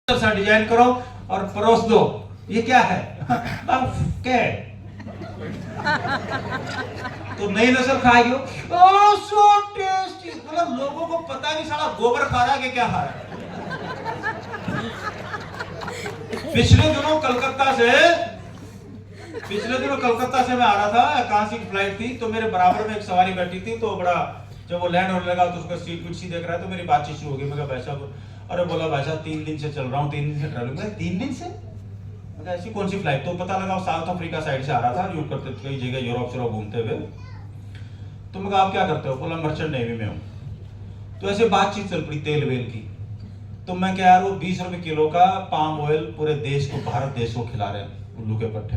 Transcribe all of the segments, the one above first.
सा डिजाइन करो और परोस दो। ये क्या है? क्या है? तो नई नस्ल खाएगी। ओह सो टेस्टी। मतलब लोगों को पता नहीं साला गोबर खा रहा है कि क्या खा रहा है। पिछले दिनों कलकत्ता से मैं आ रहा था, कांसी की फ्लाइट थी, तो मेरे बराबर में एक सवारी बैठी थी। तो बड़ा जब वो लैंड होने लगा तो उसका सीट कुर्सी देख रहा है, तो मेरी बातचीत शुरू हो गई। मैं कहा भाई साहब, अरे बोला भाई साहब 3 दिन से चल रहा हूँ, 3 दिन से ट्रैवलिंग। 3 दिन से? मैं ऐसी कौन सी फ्लाइट? तो पता लगा साउथ अफ्रीका साइड से आ रहा था, यूज करते कई जगह यूरोप से घूमते हुए। तो मैं कहा आप क्या करते हो? बोला मर्चेंट नेवी में हूँ। तो ऐसे बातचीत चल पड़ी तेल वेल की। तो मैं क्या यार, वो 20 रुपए किलो का पाम ऑयल पूरे देश को, भारत देश को खिला रहे हैं उल्लू के पट्टे।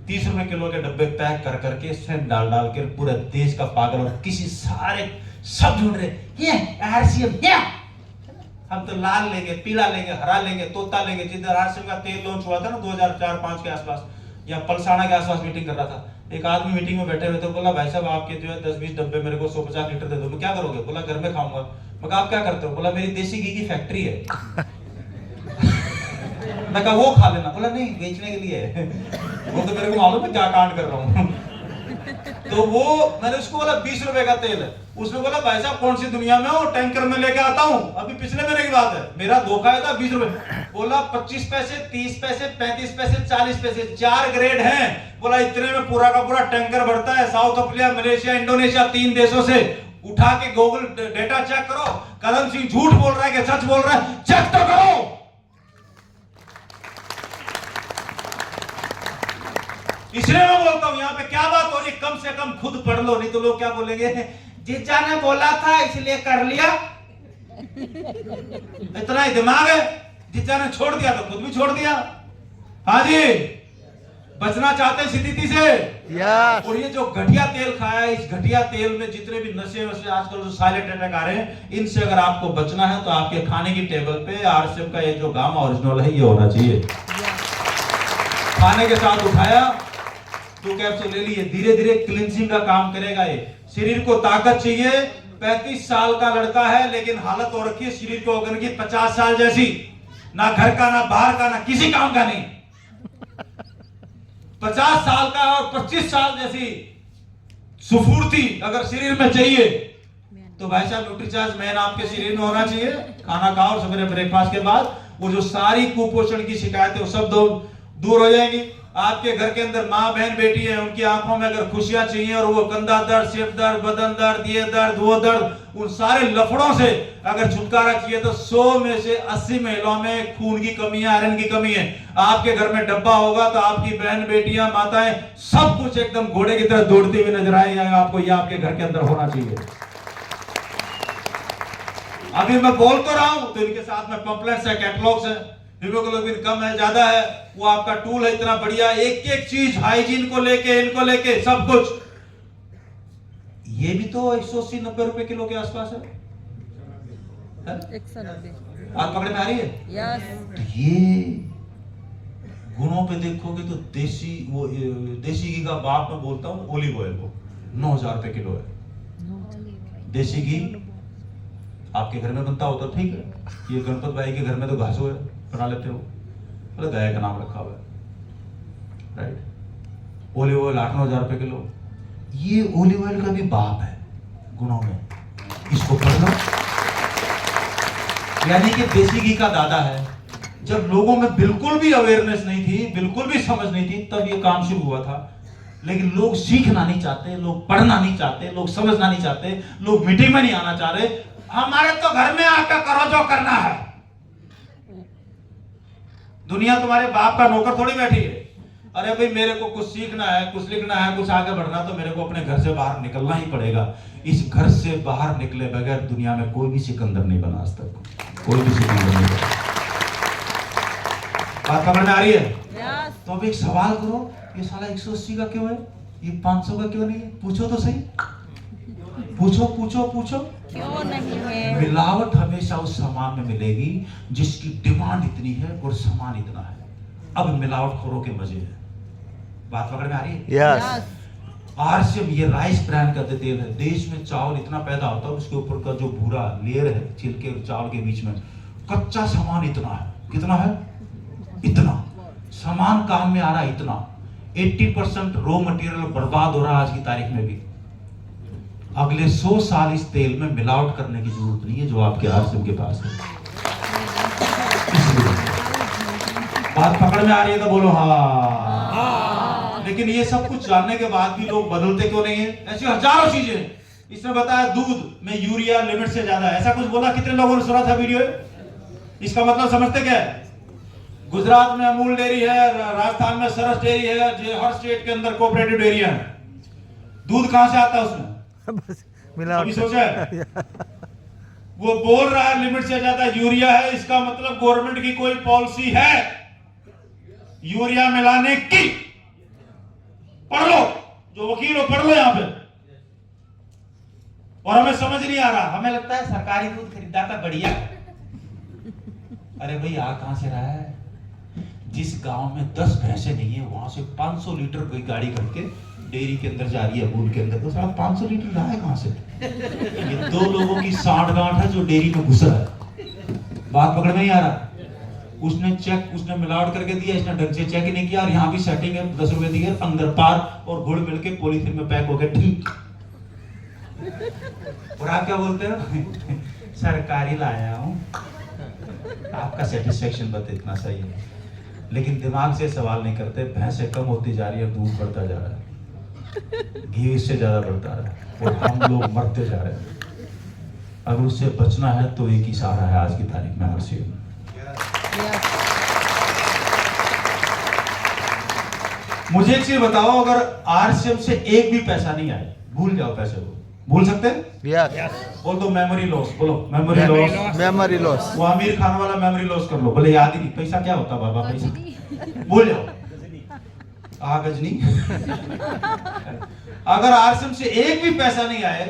30 रुपए किलो के डब्बे पैक कर करके सेंट डाल डाल के पूरे देश का पागल, और किसी सारे सब ढूंढ रहे ये आरसीएम ये, हम तो लाल लेंगे, पीला लेंगे, हरा लेंगे, तोता लेंगे। जिधर आरसीएम का तेल लॉन्च हुआ था ना 2004-5 के आसपास, या पलसाना के आसपास मीटिंग कर रहा था, एक आदमी मीटिंग में बैठे हुए थे। बोला भाई साहब आपके जो है 10-20 डब्बे मेरे को 150 लीटर दे दो। मैं क्या करोगे? बोला घर में खाऊंगा। मैं कहा आप क्या करते हो? बोला मेरी देसी घी की फैक्ट्री है। मैं कहा वो खा लेना। बोला नहीं, बेचने के लिए है। वो तो मेरे को मालूम है क्या कांड कर रहा हूँ। तो वो मैंने उसको बोला 20 रुपए का तेल है। उसने बोला भाई साहब कौन सी दुनिया में हो, टैंकर में लेके आता हूँ। अभी पिछले महीने की बात है, मेरा धोखा था 20 रुपए। बोला 25 पैसे, 30 पैसे, 35 पैसे, 40 पैसे, 4 ग्रेड हैं। बोला इतने में पूरा का पूरा टैंकर भरता है। साउथ अफ्रीका, मलेशिया, इंडोनेशिया, 3 देशों से उठा के गूगल डेटा चेक करो। कदम सिंह झूठ बोल रहा है कि सच बोल रहा है, चेक तो करो। इसलिए मैं बोलता हूं यहाँ पे क्या बात हो रही, कम से कम खुद पढ़ लो, नहीं तो लोग क्या बोलेंगे, जीजा ने बोला था इसलिए कर लिया। इतना ही दिमाग है। जीजा ने छोड़ दिया तो खुद भी छोड़ दिया। हाँ जी, बचना चाहते हैं स्थिति से। और ये जो घटिया तेल खाया है, इस घटिया तेल में जितने भी नशे वशे आजकल जो साइलेंट अटैक आ रहे हैं, इनसे अगर आपको बचना है तो आपके खाने की टेबल पे आरसीएम का ये जो गामा ओरिजिनल है ये होना चाहिए। खाने के साथ उठाया, 2 कैप्सूल ले लिए, धीरे धीरे क्लींजिंग का काम करेगा। ये शरीर को ताकत चाहिए। 35 साल का लड़का है लेकिन हालत हो रखी है शरीर के ऑर्गन की 50 साल जैसी। ना घर का, ना बाहर का, ना किसी काम का नहीं। 50 साल का और 25 साल जैसी सुफूर्ति अगर शरीर में चाहिए तो भाई साहब न्यूट्रीचार्ज मैन आपके शरीर में होना चाहिए। खाना खाओ और सवेरे ब्रेकफास्ट के बाद वो जो सारी कुपोषण की शिकायतें वो सब दूर हो जाएंगी। आपके घर के अंदर माँ बहन बेटी है, उनकी आंखों में अगर खुशियां चाहिए और वो कंधा दर्द, सिर दर्द, बदन दर्द, ये दर्द, वो दर्द, उन सारे लफड़ों से अगर छुटकारा चाहिए तो 100 में से 80 महिलाओं में खून की कमी है, आयरन की कमी है। आपके घर में डब्बा होगा तो आपकी बहन बेटियां माताएं सब कुछ एकदम घोड़े की तरह दौड़ती हुई नजर आएगा आपको। ये आपके घर के अंदर होना चाहिए। अभी मैं बोल तो रहा हूं तो इनके साथ में पंपलेट्स है, कैटलॉग्स है, हीमोग्लोबिन कम है, ज्यादा है, वो आपका टूल है इतना बढ़िया। एक एक चीज हाइजीन को लेके, इनको लेके सब कुछ। ये भी तो 180-90 रुपए किलो के आसपास है। 190 आप पकड़ में आ रही है? यस। ये गुणों पे देखोगे तो देसी घी का बाप मैं बोलता हूँ ओलिव ऑयल को 9,000 रुपए किलो है। देसी घी आपके घर में बनता हो तो ठीक है। ये गणपत भाई के घर में तो घासो है, बना लेते हो, मतलब गाय का नाम रखा हुआ है, राइट। ओलिव ऑयल 8-9 रुपए किलो। ये ओलिव ऑयल का भी बाप है गुणों में, इसको पढ़ लो। यानी कि देसी घी का दादा है। जब लोगों में बिल्कुल भी अवेयरनेस नहीं थी, बिल्कुल भी समझ नहीं थी, तब ये काम शुरू हुआ था। लेकिन लोग सीखना नहीं चाहते, लोग पढ़ना नहीं चाहते, लोग समझना नहीं चाहते, लोग मीटिंग में नहीं आना चाह रहे। हमारे तो घर में आकर करो जो करना है। दुनिया तुम्हारे बाप का नौकर थोड़ी बैठी है। अरे भाई मेरे को कुछ सीखना है, कुछ लिखना है, कुछ आगे बढ़ना, तो मेरे को अपने घर से बाहर निकलना ही पड़ेगा। इस घर से बाहर निकले बगैर दुनिया में कोई भी सिकंदर नहीं बना आज तक, कोई भी सिकंदर नहीं बना। बात पकड़ में आ रही है? yes. तो अब एक सवाल करो, ये साला 180 का क्यों है, ये 500 का क्यों नहीं है? पूछो तो सही, पूछो पूछो पूछो। क्यों नहीं है? मिलावट हमेशा उस सामान में मिलेगी जिसकी डिमांड इतनी है और सामान इतना है। अब मिलावटखोरों के मजे हैं। बात पकड़ में आ रही है? yes. आरसीएम ये राइस ब्रांड का तेल है। देश में चावल इतना पैदा होता है, उसके ऊपर का जो भूरा लेयर है छिलके और चावल के बीच में, कच्चा सामान इतना है। कितना है? इतना। सामान काम में आ रहा है इतना। 80% रॉ मटेरियल बर्बाद हो रहा है आज की तारीख में भी। अगले 100 साल इस तेल में मिलावट करने की जरूरत नहीं है जो आपके आरसीएम के पास है। बात पकड़ में आ रही है तो बोलो हाँ। लेकिन ये सब कुछ जानने के बाद भी लोग बदलते क्यों नहीं है? ऐसी हजारों चीजें। इसने बताया दूध में यूरिया लिमिट से ज्यादा, ऐसा कुछ बोला। कितने लोगों ने सुना था वीडियो? इसका मतलब समझते क्या है? गुजरात में अमूल डेयरी है, राजस्थान में सरस डेयरी है, जो हर स्टेट के अंदर कोऑपरेटिव डेयरी है। दूध कहां से आता है उसमें? अभी सोचा है? वो बोल रहा है लिमिट से ज्यादा यूरिया है, इसका मतलब गवर्नमेंट की कोई पॉलिसी है यूरिया मिलाने की। पढ़ लो, जो वकील हो पढ़ लो यहां पे। और हमें समझ नहीं आ रहा, हमें लगता है सरकारी दूध खरीदा था बढ़िया। अरे भाई आ कहां से रहा है? जिस गांव में 10 भैंसे नहीं है वहां से 500 लीटर कोई गाड़ी करके डेयरी के अंदर जा रही है, अमूल के अंदर। तो साला 500 लीटर रहा है कहां से? ये 2 लोगों की सांठ गांठ है जो डेयरी में घुस रहा है। बात पकड़ में नहीं आ रहा। उसने मिलावट करके दिया, इसने ढंग से चेक नहीं किया, और यहाँ भी सेटिंग है, 10 रुपए दिए अंदर पार, और गुड़ मिलके पॉलीथिन में पैक हो गया ठीक। और आप क्या बोलते हो? सरकारी लाया हूं। आपका सेटिस्फेक्शन बस इतना सही है, लेकिन दिमाग से सवाल नहीं करते। भैंसें कम होती जा रही है, दूध बढ़ता जा रहा है, घी इससे ज्यादा बढ़ता रहा है, और हम लोग मरते जा रहे हैं। अगर उससे बचना है तो एक ही सहारा है आज की तारीख में, आरसीएम। मुझे एक चीज बताओ, अगर आरसीएम से एक भी पैसा नहीं आए, भूल जाओ पैसे को। भूल सकते हैं? बोल दो मेमोरी लॉस। बोलो मेमोरी लॉस। Memory loss. वो आमिर खान वाला मेमोरी लॉस कर लो। बोले याद ही नहीं। पैसा क्या होता बाबा? पैसा भूल जाओ। गजनी। अगर आरसीएम से एक भी पैसा नहीं आए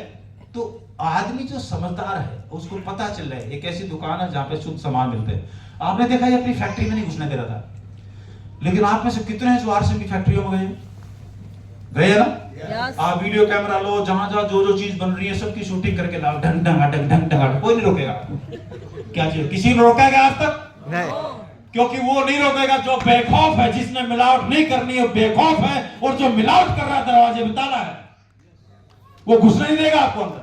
तो आदमी जो समझदार है उसको पता चल रहा है एक ऐसी दुकान है जहां पे शुद्ध सामान मिलते हैं। आपने देखा ये अपनी फैक्ट्री में नहीं घुसने दे रहा था, लेकिन आप में से कितने हैं जो आरसीएम की फैक्ट्रियों में गए है ना? आप वीडियो कैमरा लो, जहां जहां जो जो चीज बन रही है सबकी शूटिंग करके लाओ। ढंग ढंग कोई नहीं रोकेगा। क्या चीज किसी ने रोका है आज तक? नहीं, क्योंकि वो नहीं रोकेगा जो बेखौफ है, जिसने मिलावट नहीं करनी है बेखौफ है, और जो मिलावट कर रहा है दरवाजे में ताला है, वो घुसने नहीं देगा आपको अंदर।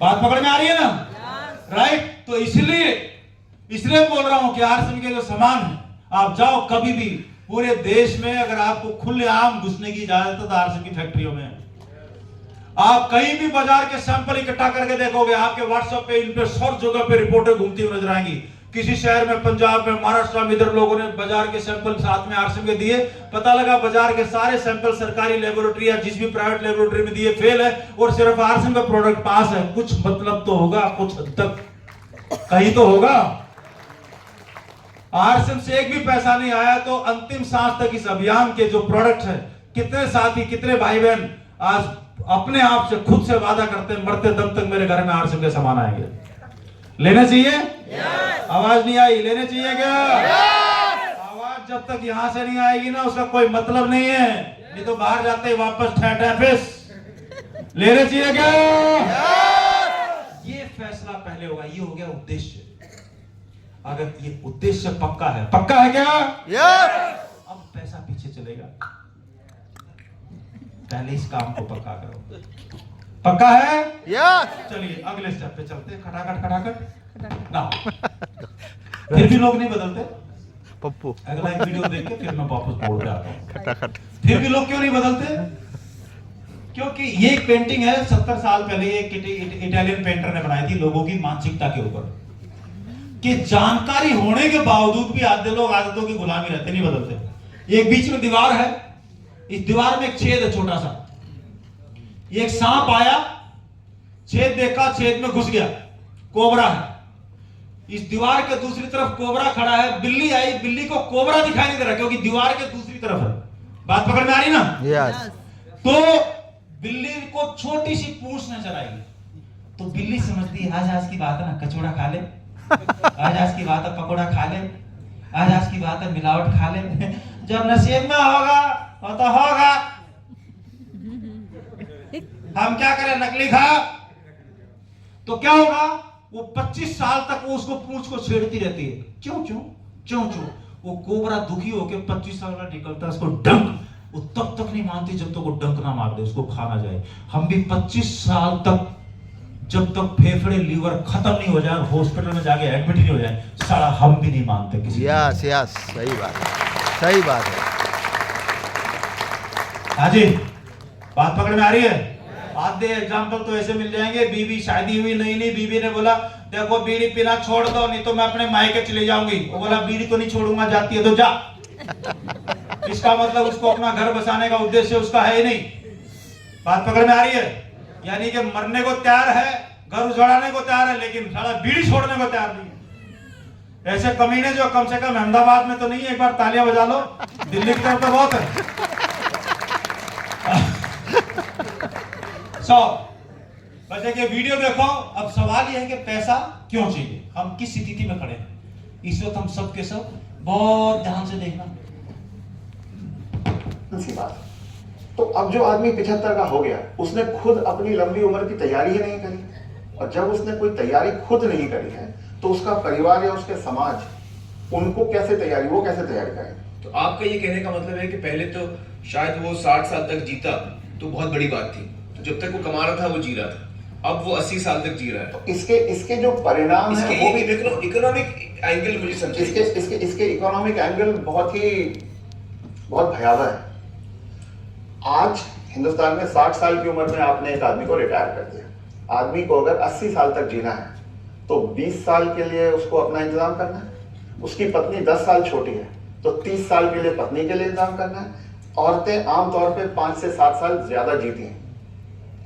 बात पकड़ में आ रही है ना? राइट। तो इसलिए बोल रहा हूं कि आरसीएम के जो सामान है, आप जाओ कभी भी पूरे देश में, अगर आपको खुलेआम घुसने की इजाजत है तो आरसीएम की फैक्ट्रियों में आप कहीं भी बाजार के सैंपल इकट्ठा करके देखोगे, आपके व्हाट्सएप पे इन पे सब जगह पे रिपोर्टें घूमती हुई नजर आएंगी। किसी शहर में, पंजाब में, महाराष्ट्र में, इधर लोगों ने बाजार के सैंपल साथ में आरसीएम के दिए। पता लगा बाजार के सारे सैंपल सरकारी लेबोरेटरी या जिस भी प्राइवेट लेबोरेटरी में दिए फेल है, और सिर्फ आरसीएम का प्रोडक्ट पास है। कुछ मतलब तो होगा, कुछ हद तक कहीं तो होगा। आरसीएम से एक भी पैसा नहीं आया तो अंतिम सांस तक इस अभियान के जो प्रोडक्ट है, कितने साथी, कितने भाई बहन आज अपने आप से खुद से वादा करते हैं मरते दम तक मेरे घर में आरसीएम के सामान आएंगे। लेने चाहिए? आवाज नहीं आई। लेने चाहिए क्या? आवाज जब तक यहां से नहीं आएगी ना उसका कोई मतलब नहीं है, नहीं तो बाहर जाते ही वापस ठेठेफिस। लेने चाहिए क्या? ये फैसला पहले होगा। ये हो गया उद्देश्य। अगर ये उद्देश्य पक्का है क्या? अब पैसा पीछे चलेगा। पहले इस काम को पक्का करो। पक्का है? चलिए अगले स्टेप पे चलते हैं। खटाखट ना। फिर भी लोग नहीं बदलते। पप्पू अगला एक वीडियो देख के फिर मैं वापस बोल पे आता हूँ। खटाखट। फिर भी लोग क्यों नहीं बदलते? क्योंकि ये एक पेंटिंग है 70 साल पहले एक इटालियन पेंटर ने बनाई थी लोगों की मानसिकता के ऊपर, कि जानकारी होने के बावजूद भी आधे लोग आदतों की गुलामी रहते, नहीं बदलते। एक बीच में दीवार है, इस दीवार में एक छेद है छोटा सा। एक सांप आया, छेद देखा, छेद में घुस गया, कोबरा है। इस दीवार के दूसरी तरफ कोबरा खड़ा है। बिल्ली आई, बिल्ली को कोबरा दिखाई नहीं दे रहा क्योंकि दीवार के दूसरी तरफ है। बात पकड़ में आ रही ना? तो बिल्ली को छोटी सी पूंछ नजर आई, तो बिल्ली समझती आज की बात है ना, कचौड़ा खा ले, आज की बात है पकौड़ा खा ले, आज की बात है मिलावट खा ले। जब नसीब में होगा वो तो होगा, हम क्या करें, नकली खा। तो क्या होगा? वो 25 साल तक वो उसको पूंछ को छेड़ती रहती है, क्यों क्यों क्यों क्यों। वो कोबरा दुखी होकर 25 साल का निकलता है, उसको डंक, वो तब तक नहीं मानती जब तक वो डंक ना मार दे, उसको खाना जाए। हम भी 25 साल तक, जब तक फेफड़े लीवर खत्म नहीं हो जाए, हॉस्पिटल में जाके एडमिट नहीं हो जाए, साला हम भी नहीं मानते किसी। यस यस, सही बात है, सही बात है। हाँ जी, बात पकड़ में आ रही है। आधे एग्जाम्पल तो ऐसे मिल जाएंगे, बीवी शादी हुई नई नई, बीवी ने बोला देखो बीड़ी पीना छोड़ दो नहीं तो मैं अपने मायके चले जाऊंगी। वो बोला बीड़ी तो नहीं छोड़ूंगा, जाती है तो जा। इसका मतलब उसको अपना घर बसाने का उद्देश्य उसका है ही नहीं। बात पकड़ में आ रही है। यानी कि मरने को तैयार है, घर उजाड़ने को तैयार है, लेकिन साला बीड़ी छोड़ने को तैयार नहीं है। ऐसे कमीने जो कम से कम अहमदाबाद में तो नहीं है, एक बार तालियां बजा लो, दिल्ली की तरफ तो बहुत है। बस एक वीडियो देखो। अब सवाल यह है कि पैसा क्यों चाहिए, हम किस स्थिति में खड़े हैं इस वक्त, हम सब के सब बहुत ध्यान से देखना। सी बात। तो अब जो आदमी 75 का हो गया, उसने खुद अपनी लंबी उम्र की तैयारी ही नहीं करी, और जब उसने कोई तैयारी खुद नहीं करी है तो उसका परिवार या उसके समाज उनको कैसे तैयारी, वो कैसे तैयारी करेंगे। तो आपका ये कहने का मतलब है कि पहले तो शायद वो 60 साल तक जीता तो बहुत बड़ी बात थी, तो जब तक वो कमा रहा था वो जी रहा था, अब वो 80 साल तक जी रहा है। तो इसके जो परिणाम है वो भी इकोनॉमिक एंगल मुझे समझिए। इसके इकोनॉमिक एंगल बहुत भयावह है। आज हिंदुस्तान में 60 साल की उम्र में आपने एक आदमी को रिटायर कर दिया। आदमी को अगर 80 साल तक जीना है तो 20 साल के लिए उसको अपना इंतजाम करना है। उसकी पत्नी 10 साल छोटी है तो 30 साल के लिए पत्नी के लिए इंतजाम करना है। औरतें आमतौर पे 5 से 7 साल ज्यादा जीती हैं,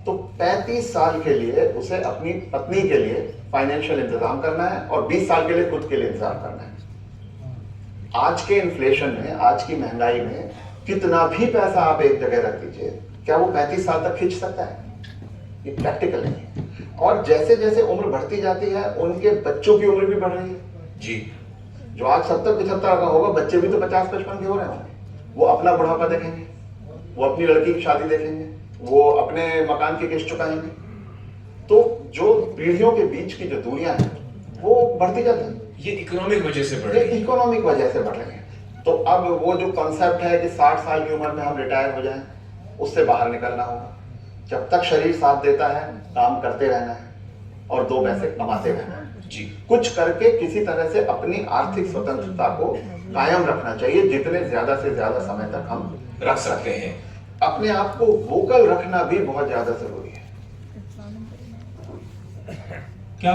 तो 35 साल के लिए उसे अपनी पत्नी के लिए फाइनेंशियल इंतजाम करना है और 20 साल के लिए खुद के लिए इंतजाम करना है। आज के इन्फ्लेशन में, आज की महंगाई में कितना भी पैसा आप एक जगह रख दीजिए, क्या वो 35 साल तक खींच सकता है? ये प्रैक्टिकल नहीं है। और जैसे जैसे उम्र बढ़ती जाती है उनके बच्चों की उम्र भी बढ़ रही है जी। जो आज 70-75 का होगा, बच्चे भी तो 50-55 के हो रहे होंगे। वो अपना बुढ़ापा देखेंगे, वो अपनी लड़की की शादी देखेंगे, वो अपने मकान की किस्त चुकाएंगे। तो जो पीढ़ियों के बीच की जो दूरियां हैं वो बढ़ती जाती हैं। ये इकोनॉमिक वजह से बढ़ ये रही है। इकोनॉमिक वजह से बढ़ रही है। तो अब वो जो कॉन्सेप्ट है कि 60 साल की उम्र में हम रिटायर हो जाएं, उससे बाहर निकलना होगा। जब तक शरीर साथ देता है काम करते रहना है और 2 पैसे कमाते रहना है जी। कुछ करके किसी तरह से अपनी आर्थिक स्वतंत्रता को कायम रखना चाहिए, जितने ज्यादा से ज्यादा समय तक हम रख सकते हैं। अपने आप को वोकल रखना भी बहुत ज्यादा जरूरी है।